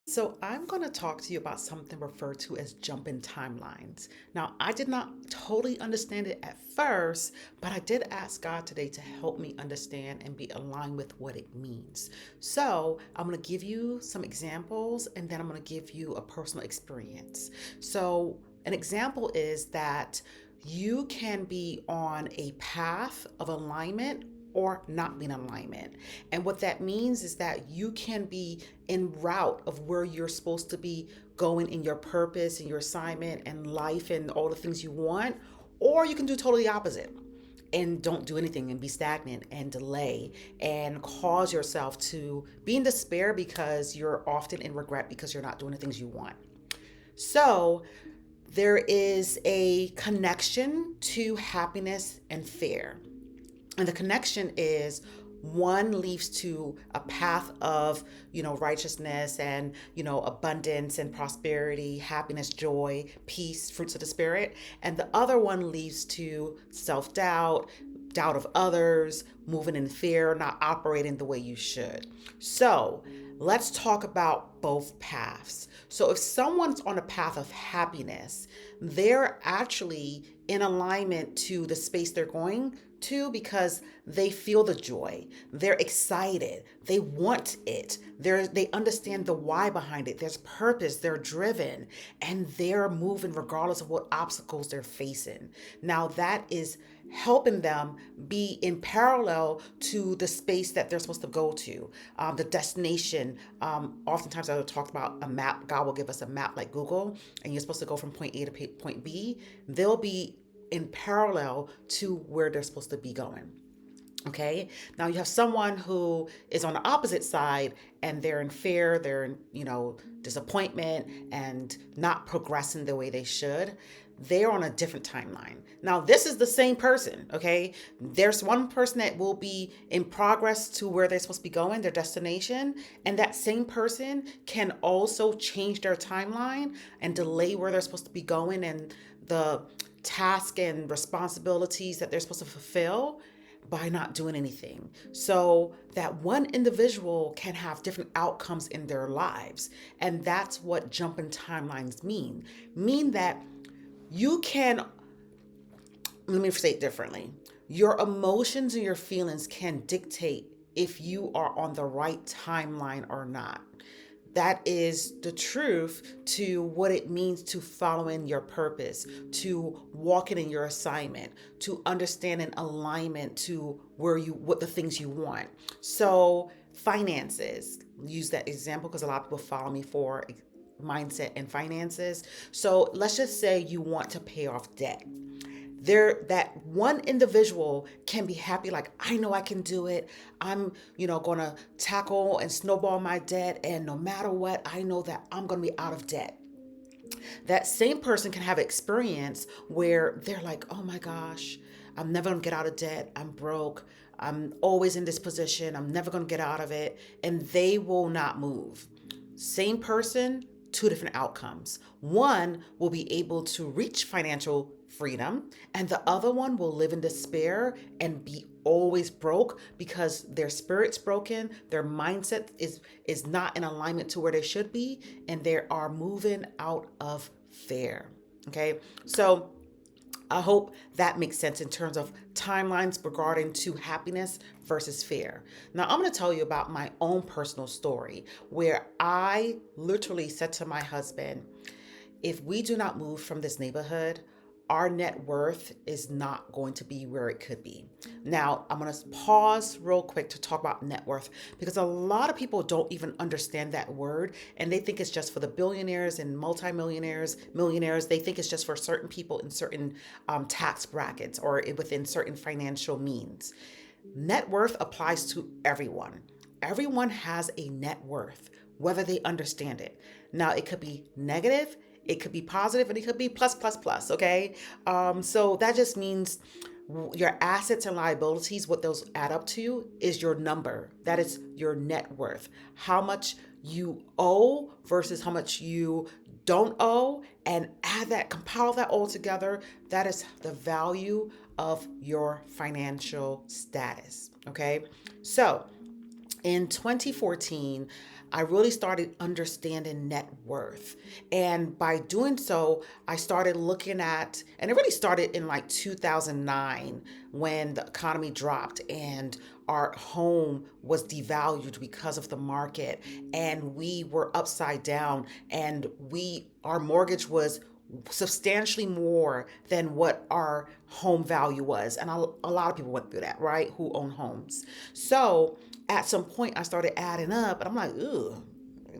So, I'm going to talk to you about something referred to as jumping timelines. Now, I did not totally understand it at first, but I did ask God today to help me understand and be aligned with what it means. So, I'm going to give you some examples and then I'm going to give you a personal experience. So, an example is that you can be on a path of alignment or not be in alignment. And what that means is that you can be en route of where you're supposed to be going in your purpose and your assignment and life and all the things you want, or you can do totally opposite and don't do anything and be stagnant and delay and cause yourself to be in despair because you're often in regret because you're not doing the things you want. So, there is a connection to happiness and fear. And the connection is one leads to a path of righteousness and abundance and prosperity, happiness, joy, peace, fruits of the spirit, and the other one leads to self-doubt, doubt of others, moving in fear, not operating the way you should. So let's talk about both paths. So if someone's on a path of happiness, they're actually in alignment to the space they're going to because they feel the joy. They're excited. They want it. They understand the why behind it. There's purpose. They're driven and they're moving regardless of what obstacles they're facing. Now that is helping them be in parallel to the space that they're supposed to go to, the destination. Oftentimes I talk about a map. God will give us a map like Google, and you're supposed to go from point A to point B. They'll be in parallel to where they're supposed to be going. Okay. Now you have someone who is on the opposite side and they're in fear, they're in, disappointment and not progressing the way they should. They're on a different timeline. Now, this is the same person, okay? There's one person that will be in progress to where they're supposed to be going, their destination, and that same person can also change their timeline and delay where they're supposed to be going and the task and responsibilities that they're supposed to fulfill by not doing anything. So that one individual can have different outcomes in their lives. And that's what jumping timelines mean. Mean that you can, let me say it differently. Your emotions and your feelings can dictate if you are on the right timeline or not. That is the truth to what it means to following your purpose, to walking in your assignment, to understanding alignment to what the things you want. So, finances, use that example because a lot of people follow me for mindset and finances. So, let's just say you want to pay off debt. That one individual can be happy, like, I know I can do it. I'm gonna tackle and snowball my debt, and no matter what, I know that I'm gonna be out of debt. That same person can have experience where they're like, oh my gosh, I'm never gonna get out of debt. I'm broke. I'm always in this position. I'm never gonna get out of it. And they will not move. Same person, two different outcomes. One will be able to reach financial freedom, and the other one will live in despair and be always broke because their spirit's broken, their mindset is not in alignment to where they should be, and they are moving out of fear. Okay, so I hope that makes sense in terms of timelines regarding to happiness versus fear. Now, I'm going to tell you about my own personal story where I literally said to my husband, if we do not move from this neighborhood, our net worth is not going to be where it could be. Now, I'm going to pause real quick to talk about net worth because a lot of people don't even understand that word and they think it's just for the billionaires and multimillionaires, millionaires. They think it's just for certain people in certain tax brackets or within certain financial means. Net worth applies to everyone. Everyone has a net worth, whether they understand it. Now, it could be negative, it could be positive, and it could be plus, plus, plus, okay? So that just means your assets and liabilities, what those add up to is your number. That is your net worth. How much you owe versus how much you don't owe, and add that, compile that all together. That is the value of your financial status, okay? So, in 2014, I really started understanding net worth. And by doing so, I started looking at, and it really started in like 2009 when the economy dropped and our home was devalued because of the market and we were upside down and our mortgage was substantially more than what our home value was. And a lot of people went through that, right? Who own homes. So at some point I started adding up and I'm like, ooh,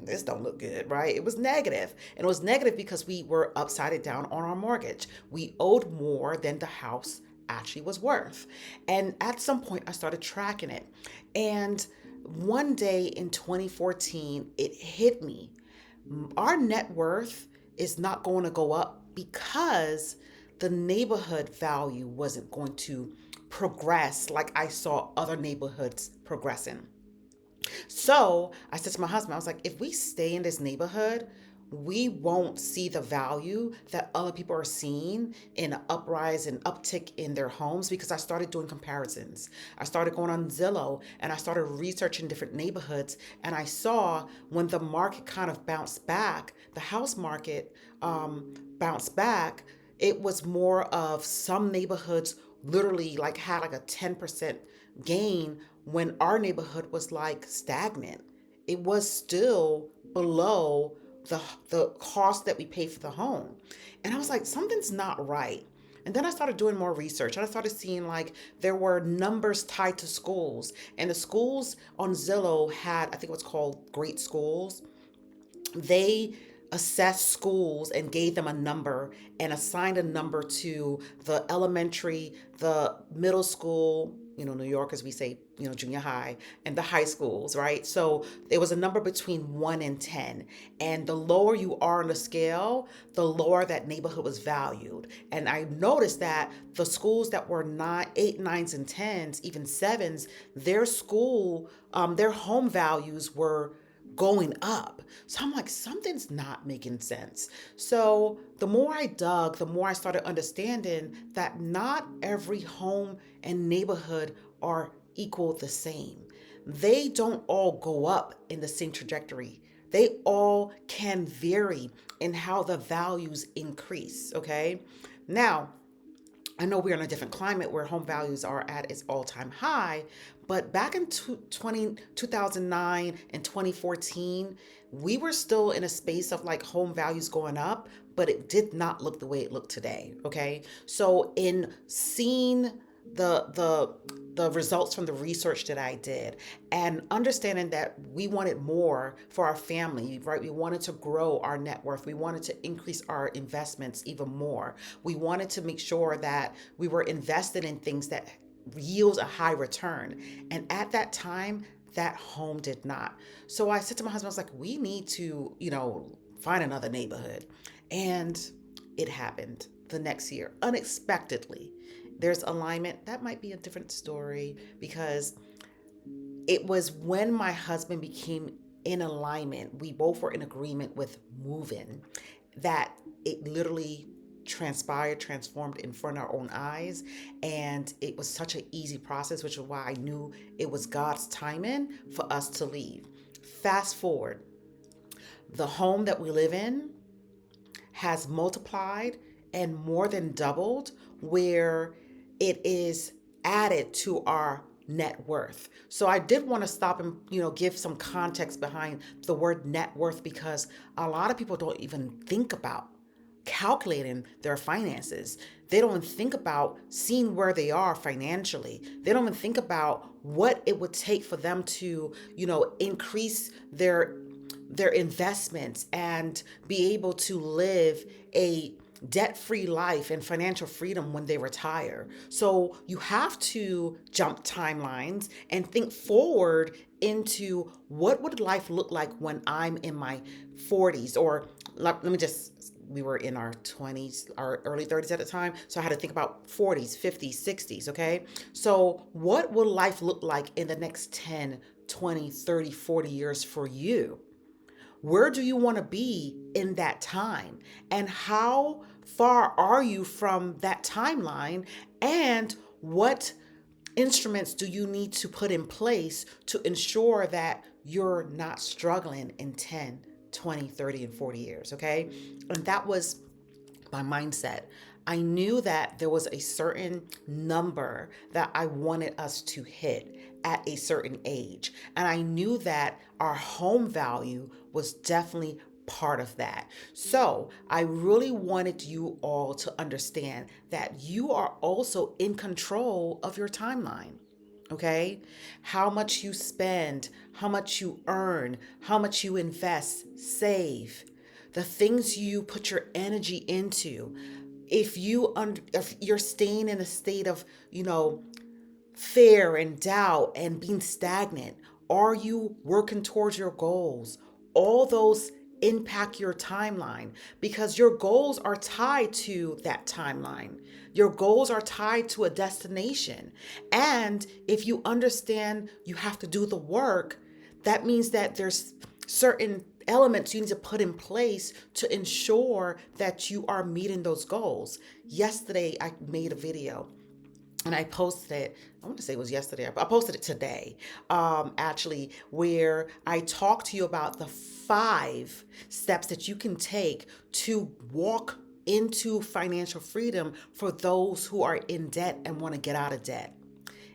this don't look good, right? It was negative. And it was negative because we were upside down on our mortgage. We owed more than the house actually was worth. And at some point I started tracking it. And one day in 2014, it hit me. Our net worth is not going to go up because the neighborhood value wasn't going to progress like I saw other neighborhoods progressing. So I said to my husband, I was like, if we stay in this neighborhood, we won't see the value that other people are seeing in an uprise and uptick in their homes because I started doing comparisons. I started going on Zillow and I started researching different neighborhoods. And I saw when the market kind of bounced back, the house market bounced back, it was more of some neighborhoods literally like had like a 10% gain when our neighborhood was like stagnant. It was still below the cost that we pay for the home. And I was like, something's not right. And then I started doing more research and I started seeing like there were numbers tied to schools. And the schools on Zillow had, I think it was called Great Schools. They assessed schools and gave them a number and assigned a number to the elementary, the middle school, New York, as we say, junior high, and the high schools, right? So there was a number between 1 and 10. And the lower you are on the scale, the lower that neighborhood was valued. And I noticed that the schools that were not 8, 9s, and 10s, even 7s, their home values were going up. So I'm like, something's not making sense. So the more I dug, the more I started understanding that not every home and neighborhood are equal the same. They don't all go up in the same trajectory. They all can vary in how the values increase. Okay. Now, I know we're in a different climate where home values are at its all-time high, but back in 2009 and 2014, we were still in a space of like home values going up, but it did not look the way it looked today, okay? So in seeing the results from the research that I did and understanding that we wanted more for our family, right? We wanted to grow our net worth. We wanted to increase our investments even more. We wanted to make sure that we were invested in things that yields a high return. And at that time, that home did not. So I said to my husband, I was like, we need to, find another neighborhood. And it happened the next year, unexpectedly. There's alignment. That might be a different story because it was when my husband became in alignment, we both were in agreement with moving, that it literally transpired, transformed in front of our own eyes. And it was such an easy process, which is why I knew it was God's timing for us to leave. Fast forward, the home that we live in has multiplied and more than doubled, where it is added to our net worth. So I did want to stop and, give some context behind the word net worth because a lot of people don't even think about calculating their finances. They don't even think about seeing where they are financially. They don't even think about what it would take for them to, increase their investments and be able to live a debt-free life and financial freedom when they retire. So you have to jump timelines and think forward into what would life look like when I'm in my 40s, or we were in our 20s, our early 30s at the time. So I had to think about 40s, 50s, 60s. Okay. So what will life look like in the next 10, 20, 30, 40 years for you? Where do you want to be in that time? And how far are you from that timeline? And what instruments do you need to put in place to ensure that you're not struggling in 10, 20, 30, and 40 years. Okay. And that was my mindset. I knew that there was a certain number that I wanted us to hit at a certain age. And I knew that our home value was definitely part of that. So I really wanted you all to understand that you are also in control of your timeline. Okay? How much you spend, how much you earn, how much you invest, save, the things you put your energy into. If you're staying in a state of, fear and doubt and being stagnant, are you working towards your goals? All those impact your timeline because your goals are tied to that timeline. Your goals are tied to a destination. And if you understand you have to do the work, that means that there's certain elements you need to put in place to ensure that you are meeting those goals. Yesterday, I made a video and I posted it. I want to say it was yesterday. I posted it today, actually, where I talked to you about the 5 steps that you can take to walk into financial freedom for those who are in debt and want to get out of debt.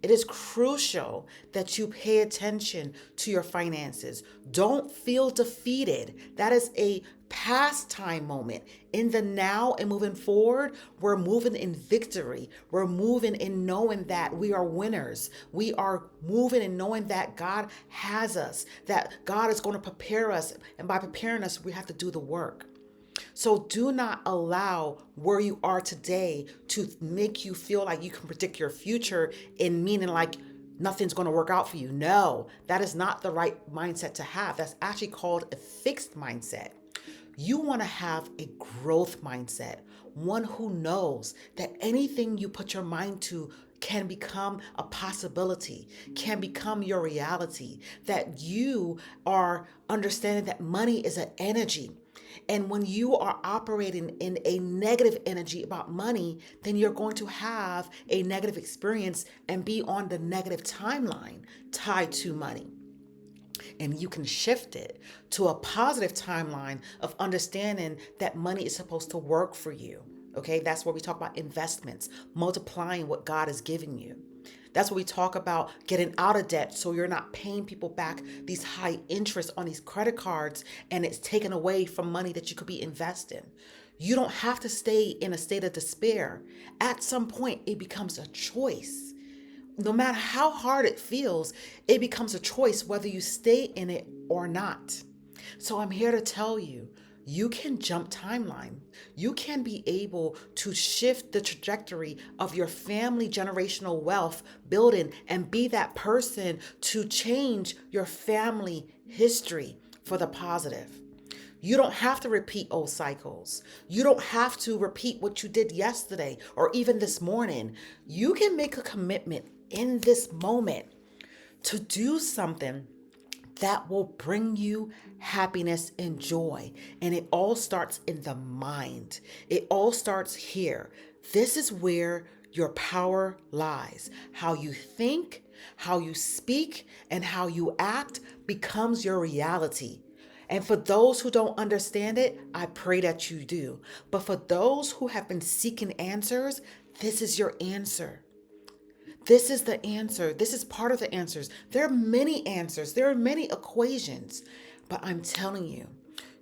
It is crucial that you pay attention to your finances. Don't feel defeated. That is a pastime moment. In the now and moving forward, we're moving in victory. We're moving in knowing that we are winners. We are moving in knowing that God has us, that God is going to prepare us. And by preparing us, we have to do the work. So do not allow where you are today to make you feel like you can predict your future in meaning like nothing's going to work out for you. No, that is not the right mindset to have. That's actually called a fixed mindset. You want to have a growth mindset, one who knows that anything you put your mind to can become a possibility, can become your reality, that you are understanding that money is an energy. And when you are operating in a negative energy about money, then you're going to have a negative experience and be on the negative timeline tied to money. And you can shift it to a positive timeline of understanding that money is supposed to work for you. Okay, that's where we talk about investments, multiplying what God has given you. That's what we talk about, getting out of debt so you're not paying people back these high interest on these credit cards and it's taken away from money that you could be investing. You don't have to stay in a state of despair. At some point, it becomes a choice. No matter how hard it feels, it becomes a choice whether you stay in it or not. So I'm here to tell you, you can jump timeline. You can be able to shift the trajectory of your family generational wealth building and be that person to change your family history for the positive. You don't have to repeat old cycles. You don't have to repeat what you did yesterday or even this morning. You can make a commitment in this moment to do something that will bring you happiness and joy. And it all starts in the mind. It all starts here. This is where your power lies. How you think, how you speak, and how you act becomes your reality. And for those who don't understand it, I pray that you do. But for those who have been seeking answers, this is your answer. This is the answer. This is part of the answers. There are many answers. There are many equations. But I'm telling you,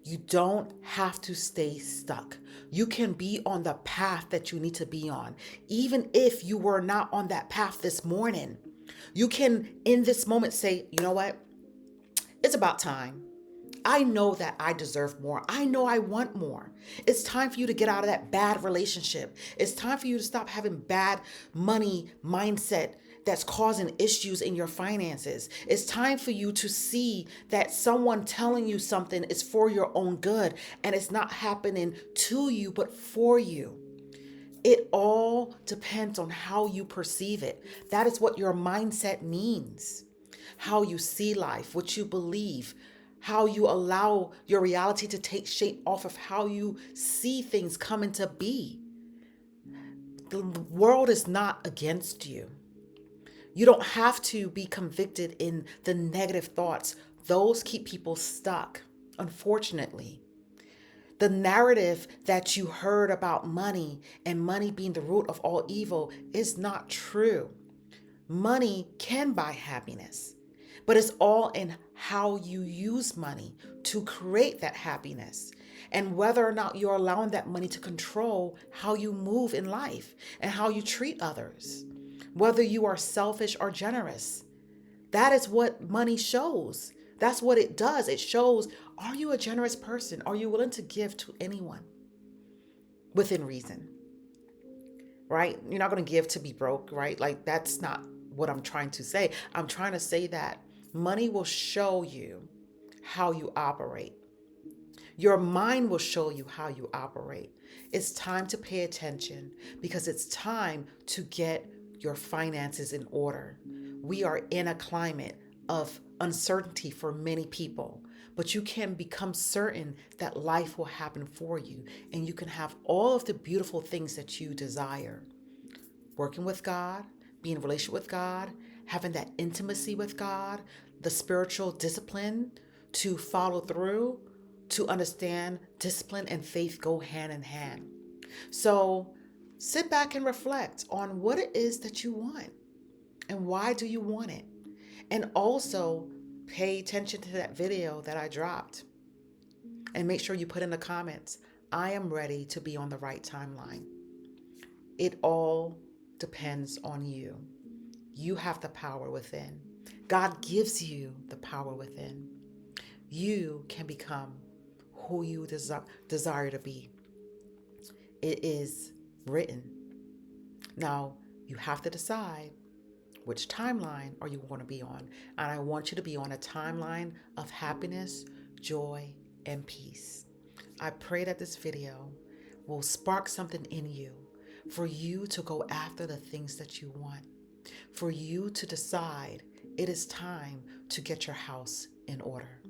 you don't have to stay stuck. You can be on the path that you need to be on. Even if you were not on that path this morning, you can in this moment say, you know what? It's about time. I know that I deserve more. I know I want more. It's time for you to get out of that bad relationship. It's time for you to stop having bad money mindset that's causing issues in your finances. It's time for you to see that someone telling you something is for your own good and it's not happening to you, but for you. It all depends on how you perceive it. That is what your mindset means. How you see life, what you believe, how you allow your reality to take shape off of how you see things come into be. The world is not against you. You don't have to be convicted in the negative thoughts those keep people stuck, unfortunately. The narrative that you heard about money and money being the root of all evil is not true. Money can buy happiness, but it's all in how you use money to create that happiness and whether or not you're allowing that money to control how you move in life and how you treat others, whether you are selfish or generous. That is what money shows. That's what it does. It shows, are you a generous person? Are you willing to give to anyone within reason? Right? You're not going to give to be broke, right? Like, that's not what I'm trying to say. I'm trying to say that money will show you how you operate. Your mind will show you how you operate. It's time to pay attention because it's time to get your finances in order. We are in a climate of uncertainty for many people, but you can become certain that life will happen for you and you can have all of the beautiful things that you desire. Working with God, being in a relationship with God, having that intimacy with God, the spiritual discipline to follow through, to understand discipline and faith go hand in hand. So sit back and reflect on what it is that you want and why do you want it. And also pay attention to that video that I dropped and make sure you put in the comments, I am ready to be on the right timeline. It all depends on you. You have the power within. God gives you the power within. You can become who you desire to be. It is written. Now, you have to decide which timeline are you going to be on. And I want you to be on a timeline of happiness, joy, and peace. I pray that this video will spark something in you for you to go after the things that you want, for you to decide it is time to get your house in order.